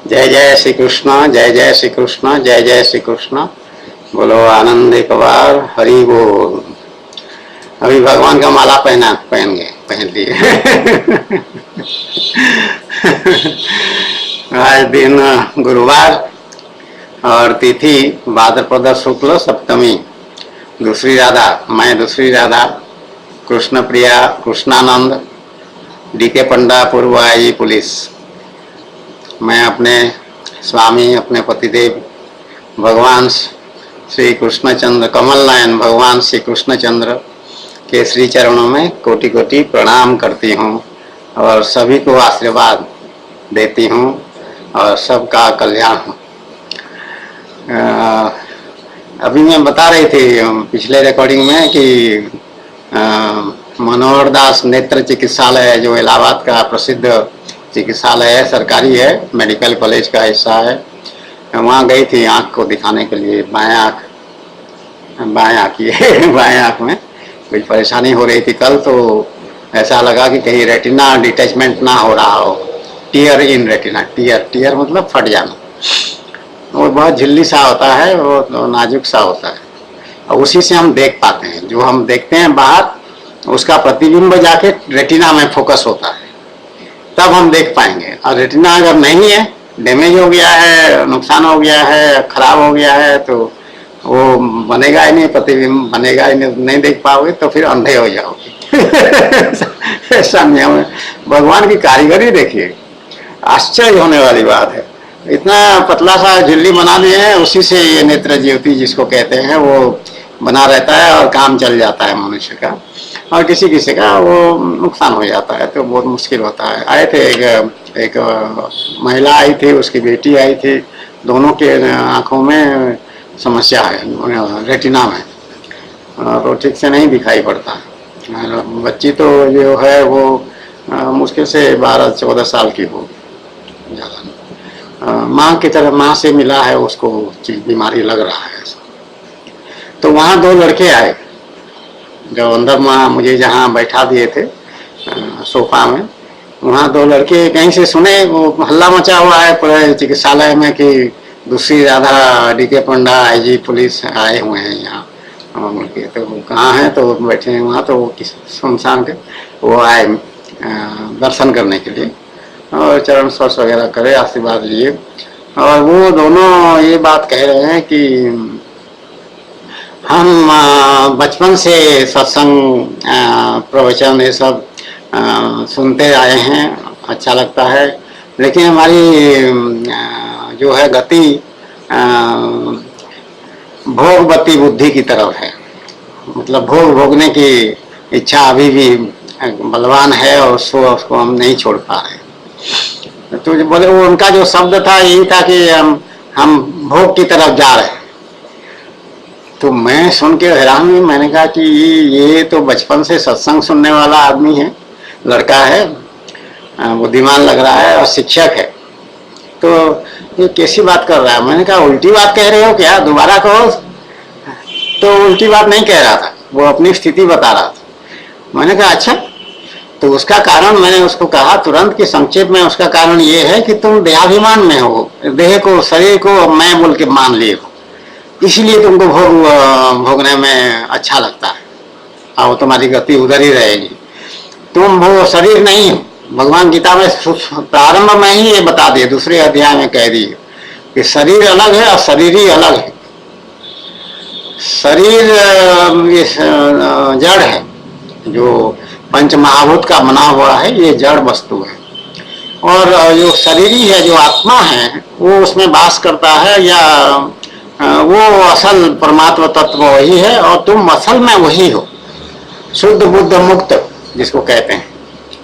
जय जय श्री कृष्ण, जय जय श्री कृष्ण, जय जय श्री कृष्ण। बोलो आनंद एक बार, हरि बोल। अभी भगवान का माला पहन लिए। आज दिन गुरुवार और तिथि भाद्रपद शुक्ल सप्तमी। दूसरी राधा, मैं दूसरी राधा कृष्ण प्रिया कृष्णानंद डीके पंडा पूर्व आई पुलिस। मैं अपने स्वामी, अपने पतिदेव भगवान श्री कृष्णचंद्र, कमल नयन भगवान श्री कृष्णचंद्र के श्री चरणों में कोटि कोटि प्रणाम करती हूँ और सभी को आशीर्वाद देती हूँ और सबका कल्याण हो। अभी मैं बता रही थी पिछले रिकॉर्डिंग में कि मनोहर दास नेत्र चिकित्सालय जो इलाहाबाद का प्रसिद्ध चिकित्सालय है, सरकारी है, मेडिकल कॉलेज का हिस्सा है, वहाँ गई थी आँख को दिखाने के लिए। बाएं आँख बाएं आँख में कुछ परेशानी हो रही थी कल, तो ऐसा लगा कि कहीं रेटिना डिटैचमेंट ना हो रहा हो। टीयर इन रेटिना, टीयर मतलब फट जाना। वो बहुत झिल्ली सा होता है, वो नाजुक सा होता है और उसी से हम देख पाते हैं। जो हम देखते हैं बाहर, उसका प्रतिबिंब जाके रेटिना में फोकस होता है, तब हम देख पाएंगे। और रेटिना अगर नहीं है, डैमेज हो गया है, नुकसान हो गया है, खराब हो गया है, तो वो बनेगा ही नहीं, प्रतिबिंब बनेगा ही नहीं देख पाओगे, तो फिर अंधे हो जाओगे। ऐसा नियम है। भगवान की कारीगरी देखिए, आश्चर्य होने वाली बात है। इतना पतला सा झिल्ली बना दिए हैं, उसी से ये नेत्र ज्योति जिसको कहते हैं वो बना रहता है और काम चल जाता है मनुष्य का। और किसी किसी का वो नुकसान हो जाता है तो बहुत मुश्किल होता है। आए थे एक महिला आई थी, उसकी बेटी आई थी, दोनों के आंखों में समस्या है, रेटिना में, और वो ठीक से नहीं दिखाई पड़ता। बच्ची तो जो है वो मुश्किल से 12-14 साल की हो, ज़्यादा। माँ की तरह, माँ से मिला है उसको, बीमारी लग रहा है। तो वहाँ 2 लड़के आए, जो अंदर मुझे जहाँ बैठा दिए थे सोफा में, वहाँ 2 लड़के कहीं से सुने, वो हल्ला मचा हुआ है पूरे चिकित्सालय में कि दूसरी राधा डीके पंडा आईजी पुलिस आए हुए हैं यहाँ। तो वो कहाँ हैं, तो बैठे हैं वहाँ। तो वो सुनसान के वो आए दर्शन करने के लिए और चरण स्पर्श वगैरह करे, आशीर्वाद लिए। और वो दोनों ये बात कह रहे हैं कि हम बचपन से सत्संग प्रवचन ये सब सुनते आए हैं, अच्छा लगता है, लेकिन हमारी जो है गति भोगवती बुद्धि की तरफ है। मतलब भोग भोगने की इच्छा अभी भी बलवान है और उसको हम नहीं छोड़ पा रहे। तो बोले, वो उनका जो शब्द था यही था कि हम भोग की तरफ जा रहे हैं। तो मैं सुन के हैरान हुई। मैंने कहा कि ये तो बचपन से सत्संग सुनने वाला आदमी है, लड़का है, बुद्धिमान लग रहा है और शिक्षक है, तो ये कैसी बात कर रहा है। मैंने कहा उल्टी बात कह रहे हो क्या, दोबारा कहो। तो उल्टी बात नहीं कह रहा था, वो अपनी स्थिति बता रहा था। मैंने कहा अच्छा, तो उसका कारण मैंने उसको कहा तुरंत कि संक्षेप में उसका कारण ये है कि तुम देहाभिमान में हो, देह को, शरीर को मैं बोल के मान लिए हो, इसलिए तुमको भोगने में अच्छा लगता है और तुम्हारी गति उधर ही रहेगी। तुम वो शरीर नहीं हो। भगवान गीता में प्रारंभ में ही ये बता दिए, दूसरे अध्याय में कह दिए कि शरीर अलग है और शरीर ही अलग है। शरीर जड़ है, जो पंच महाभूत का बना हुआ है, ये जड़ वस्तु है। और जो शरीरी है, जो आत्मा है, वो उसमें वास करता है, या वो असल परमात्मा तत्व वही है और तुम असल में वही हो, शुद्ध बुद्ध मुक्त जिसको कहते हैं।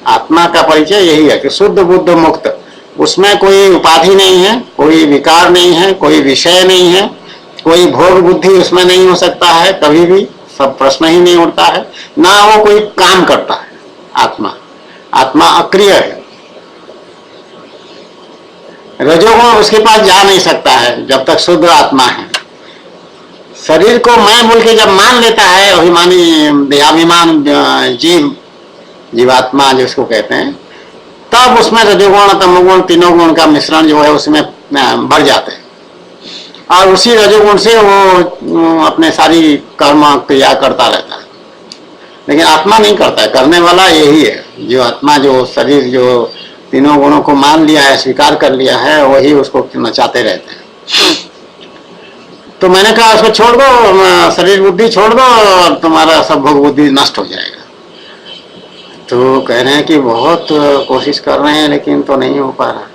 आत्मा का परिचय यही है कि शुद्ध बुद्ध मुक्त, उसमें कोई उपाधि नहीं है, कोई विकार नहीं है, कोई विषय नहीं है, कोई भोग बुद्धि उसमें नहीं हो सकता है कभी भी, सब प्रश्न ही नहीं उठता है, ना वो कोई काम करता है। आत्मा अक्रिय है। रजोगुण उसके पास जा नहीं सकता है जब तक शुद्ध आत्मा है। शरीर को मैं बोल के जब मान लेता है अभिमानी, देहाभिमान, जीवात्मा जिसको कहते हैं, तब उसमें रजोगुण तमोगुण तीनों गुण का मिश्रण जो है उसमें भर जाते हैं, और उसी रजोगुण से वो अपने सारी कर्म क्रिया करता रहता है। लेकिन आत्मा नहीं करता है, करने वाला यही है, जो आत्मा, जो शरीर, जो तीनों गुणों को मान लिया है, स्वीकार कर लिया है, वही उसको नचाते रहते हैं। तो मैंने कहा उसको छोड़ दो, शरीर बुद्धि छोड़ दो और तुम्हारा सब भोग बुद्धि नष्ट हो जाएगा। तो कह रहे हैं कि बहुत कोशिश कर रहे हैं लेकिन तो नहीं हो पा रहा।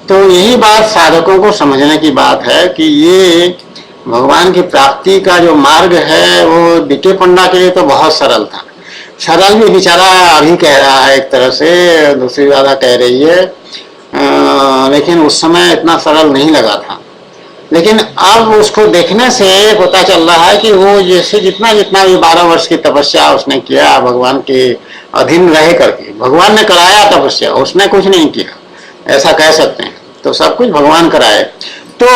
तो यही बात साधकों को समझने की बात है कि ये भगवान की प्राप्ति का जो मार्ग है वो डीके पंडा के लिए तो बहुत सरल था। सरल भी बेचारा अभी कह रहा है एक तरह से, दूसरी वाला कह रही है, लेकिन उस समय इतना सरल नहीं लगा था। लेकिन अब उसको देखने से पता चल रहा है कि वो जैसे जितना जितना भी 12 वर्ष की तपस्या उसने किया भगवान के अधीन रह करके, भगवान ने कराया तपस्या, उसने कुछ नहीं किया, ऐसा कह सकते हैं। तो सब कुछ भगवान कराए। तो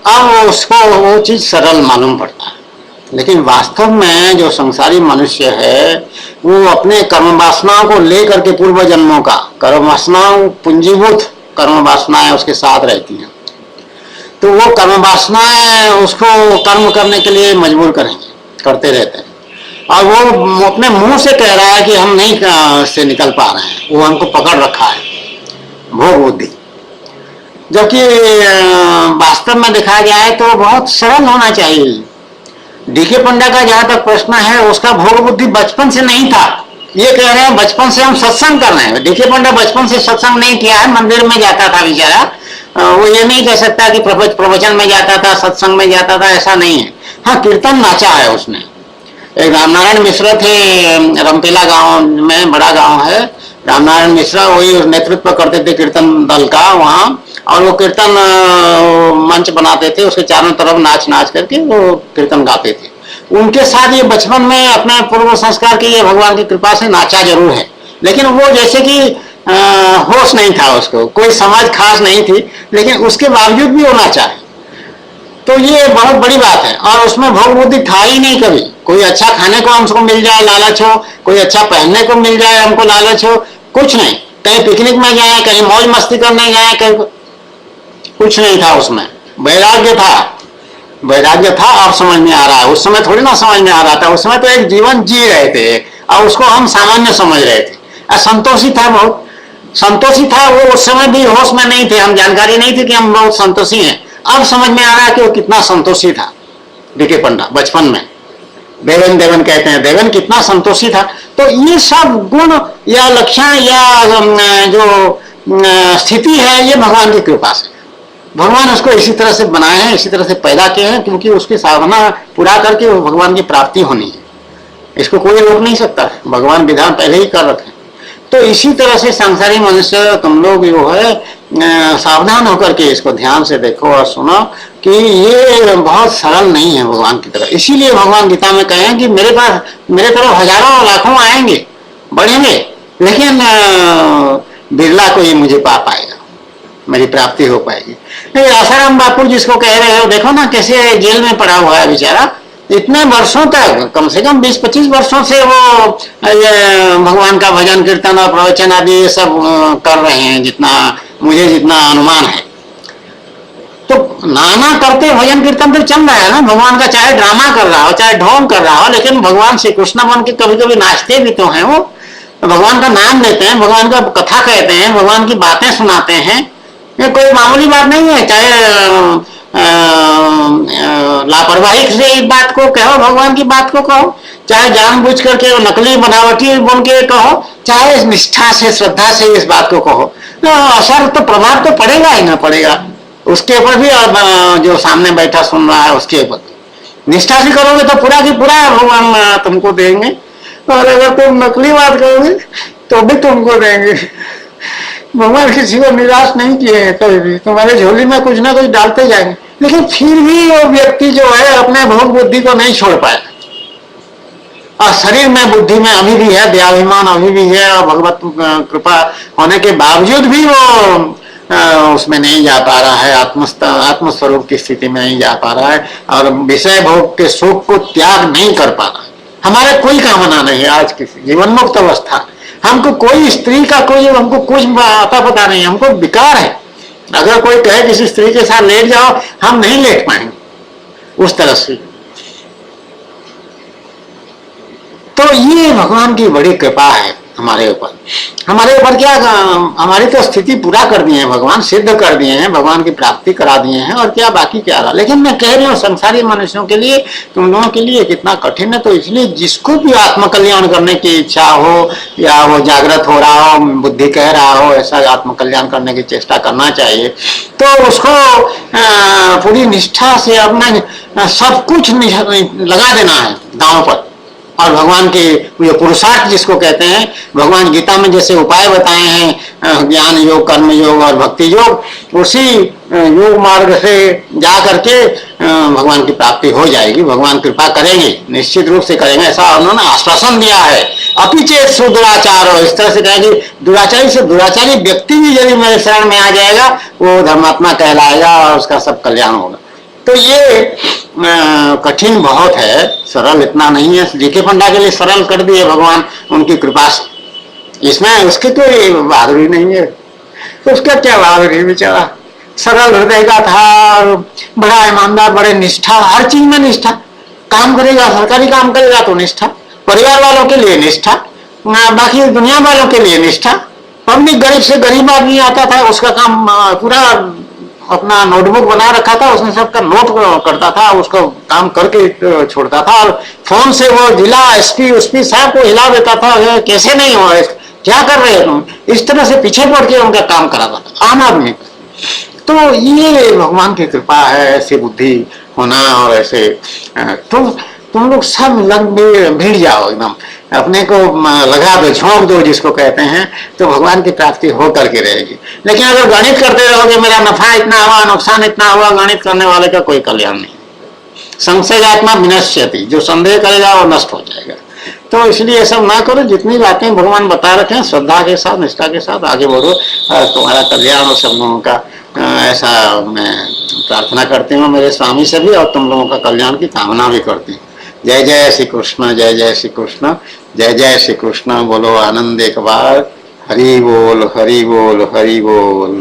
अब उसको वो चीज सरल मालूम पड़ता है। लेकिन वास्तव में जो संसारी मनुष्य है वो अपने कर्म वासनाओं को लेकर के, पूर्व जन्मों का कर्म वासनाओं, पूंजीभूत कर्म वासनाएं उसके साथ रहती हैं। तो वो कर्म वासनाएं उसको कर्म करने के लिए मजबूर करेंगे, करते रहते हैं। और वो अपने मुंह से कह रहा है कि हम नहीं से निकल पा रहे हैं, वो हमको पकड़ रखा है, भोग बुद्धि। जबकि वास्तव में देखा जाए तो बहुत सरल होना चाहिए। डीके पंडा का जहां तक प्रश्न है, उसका भोग बुद्धि बचपन से नहीं था। ये कह रहे हैं बचपन से हम सत्संग कर रहे हैं। डीके पंडा बचपन से सत्संग नहीं किया है, मंदिर में जाता था बेचारा। वो ये नहीं कह सकता कि प्रवचन में जाता था, सत्संग में जाता था, ऐसा नहीं है। हाँ, कीर्तन नाचा है उसने। एक रामनारायण मिश्र थे, रमपेला गांव में, बड़ा गांव है। रामनारायण मिश्र वही नेतृत्व करते थे कीर्तन दल का वहाँ, और वो कीर्तन मंच बनाते थे, उसके चारों तरफ नाच नाच करके वो कीर्तन गाते थे। उनके साथ ये बचपन में अपने पूर्व संस्कार की, ये भगवान की कृपा से नाचा जरूर है, लेकिन वो जैसे कि होश नहीं था उसको, कोई समझ खास नहीं थी, लेकिन उसके बावजूद भी वो नाचा है। तो ये बहुत बड़ी बात है। और उसमें भोग बुद्धि था ही नहीं कभी। कोई अच्छा खाने को हमको मिल जाए लालच हो, कोई अच्छा पहनने को मिल जाए हमको लालच हो, कुछ नहीं। कहीं पिकनिक में जाए, कहीं मौज मस्ती करने जाए, कहीं कुछ नहीं था उसमें। वैराग्य था, वैराग्य था। अब समझ में आ रहा है, उस समय थोड़ी ना समझ में आ रहा था। उस समय तो एक जीवन जी रहे थे और उसको हम सामान्य समझ रहे थे। संतोषी था, बहुत संतोषी था वो। उस समय भी होश में नहीं थे हम, जानकारी नहीं थी कि हम बहुत संतोषी हैं। अब समझ में आ रहा है कि वो कितना संतोषी था डीके पंडा बचपन में। देवन देवन कहते हैं, देवन कितना संतोषी था। तो ये सब गुण या लक्षण या जो स्थिति है, ये भगवान की कृपा से, भगवान उसको इसी तरह से बनाए हैं, इसी तरह से पैदा किए हैं, क्योंकि उसकी साधना पूरा करके वो भगवान की प्राप्ति होनी है। इसको कोई रोक नहीं सकता, भगवान विधान पहले ही कर रखे। तो इसी तरह से संसारी मनुष्य तुम लोग जो है सावधान होकर के इसको ध्यान से देखो और सुनो कि ये बहुत सरल नहीं है भगवान की तरह। इसीलिए भगवान गीता में कहे कि मेरे तरफ हजारों लाखों आएंगे, बढ़ेंगे, लेकिन बिरला को ये मुझे पा पाएगा, मेरी प्राप्ति हो पाएगी। नहीं, आसाराम बापू जिसको कह रहे हो, देखो ना कैसे जेल में पड़ा हुआ है बेचारा। इतने वर्षों तक, कम से कम 20-25 वर्षों से वो भगवान का भजन कीर्तन और प्रवचन आदि ये सब कर रहे हैं, जितना अनुमान है। तो नाना करते भजन कीर्तन तो चल रहा है ना भगवान का, चाहे ड्रामा कर रहा हो, चाहे ढोंग कर रहा हो, लेकिन भगवान श्री कृष्ण बन के कभी कभी नाचते भी तो हैं। वो भगवान का नाम लेते हैं, भगवान का कथा कहते हैं, भगवान की बातें सुनाते हैं। ये कोई मामूली बात नहीं है। चाहे लापरवाही से इस बात को कहो, भगवान की बात को कहो, चाहे जानबूझ करके नकली बनावटी बोल के कहो, चाहे निष्ठा से श्रद्धा से इस बात को कहो, तो असर तो प्रभाव तो पड़ेगा ही ना पड़ेगा उसके ऊपर भी। और जो सामने बैठा सुन रहा है उसके ऊपर निष्ठा से करोगे तो पूरा की पूरा भगवान तुमको देंगे, और अगर तुम नकली बात करोगे तो भी तुमको देंगे। भगवान किसी को निराश नहीं किए हैं कभी भी, तुम्हारे झोली में कुछ ना कुछ डालते जाएंगे। लेकिन फिर भी वो व्यक्ति जो है अपने भोग बुद्धि को नहीं छोड़ पाया, और शरीर में बुद्धि में अभी भी है, देहाभिमान अभी भी है, और भगवत कृपा होने के बावजूद भी वो उसमें नहीं जा पा रहा है, आत्मस्वरूप की स्थिति में नहीं जा पा रहा है, और विषय भोग के सुख को त्याग नहीं कर पा रहा है। हमारा कोई कामना नहीं है आज की जीवन मुक्त अवस्था। हमको कोई स्त्री का कोई हमको कुछ आता पता नहीं, हमको विकार है। अगर कोई कहे किसी स्त्री के साथ लेट जाओ, हम नहीं लेट पाएंगे उस तरह से। तो ये भगवान की बड़ी कृपा है हमारे ऊपर। हमारे ऊपर क्या, हमारी तो स्थिति पूरा कर दिए हैं भगवान, सिद्ध कर दिए हैं, भगवान की प्राप्ति करा दिए हैं, और क्या बाकी क्या रहा। लेकिन मैं कह रही हूँ संसारी मनुष्यों के लिए, तुम लोगों के लिए कितना कठिन है। तो इसलिए जिसको भी आत्मकल्याण करने की इच्छा हो, या वो जागृत हो रहा हो, बुद्धि कह रहा हो ऐसा आत्मकल्याण करने की चेष्टा करना चाहिए, तो उसको पूरी निष्ठा से अपना सब कुछ लगा देना है दांव पर। और भगवान के ये पुरुषार्थ जिसको कहते हैं, भगवान गीता में जैसे उपाय बताए हैं, ज्ञान योग, कर्म योग और भक्ति योग, उसी योग मार्ग से जा करके भगवान की प्राप्ति हो जाएगी। भगवान कृपा करेंगे, निश्चित रूप से करेंगे, ऐसा उन्होंने आश्वासन दिया है। अपिचेत सुदुराचार हो, इस तरह से कहेंगे दुराचारी से दुराचारी व्यक्ति भी यदि मेरे शरण में आ जाएगा, वो धर्मात्मा कहलाएगा और उसका सब कल्याण होगा। तो ये कठिन बहुत है, सरल इतना नहीं है। जीके पंडा के लिए सरल कर दिए भगवान उनकी कृपा से, इसमें उसकी कोई बहादुरी नहीं है। तो उसका क्या बहादुरी, बेचारा सरल हृदय का था, बड़ा ईमानदार, बड़े निष्ठा, हर चीज में निष्ठा। काम करेगा, सरकारी काम करेगा तो निष्ठा, परिवार वालों के लिए निष्ठा, बाकी दुनिया वालों के लिए निष्ठा। पब्लिक गरीब से गरीब आदमी आता था, उसका काम पूरा अपना नोटबुक बना रखा था, उसने सबका नोट करता था, उसको काम करके छोड़ता था। और फोन से वो जिला एसपी उसपी साहब को हिला देता था, कैसे नहीं हुआ, क्या कर रहे हो तुम, इस तरह से पीछे पड़ के उनका काम कराता था आम आदमी। तो ये भगवान की कृपा है, ऐसी बुद्धि होना। और ऐसे तुम लोग सब भीड़ जाओ, एकदम अपने को लगा दो, झोंक दो जिसको कहते हैं, तो भगवान की प्राप्ति हो करके रहेगी। लेकिन अगर गणित करते रहोगे, मेरा नफा इतना हुआ, नुकसान इतना हुआ, गणित करने वाले का कोई कल्याण नहीं। संशयात्मा विनश्यति, जो संदेह करेगा वो नष्ट हो जाएगा। तो इसलिए ये सब ना करो, जितनी बातें भगवान बता रखे हैं श्रद्धा के साथ, निष्ठा के साथ आगे बढ़ो, तुम्हारा कल्याण और सब लोगों का ऐसा मैं प्रार्थना करती हूँ मेरे स्वामी से भी, और तुम लोगों का कल्याण की कामना भी करती हूँ। जय जय श्री कृष्ण, जय जय श्री कृष्ण, जय जय श्री कृष्ण। बोलो आनंद एक बार, हरि बोल हरि बोल हरि बोल।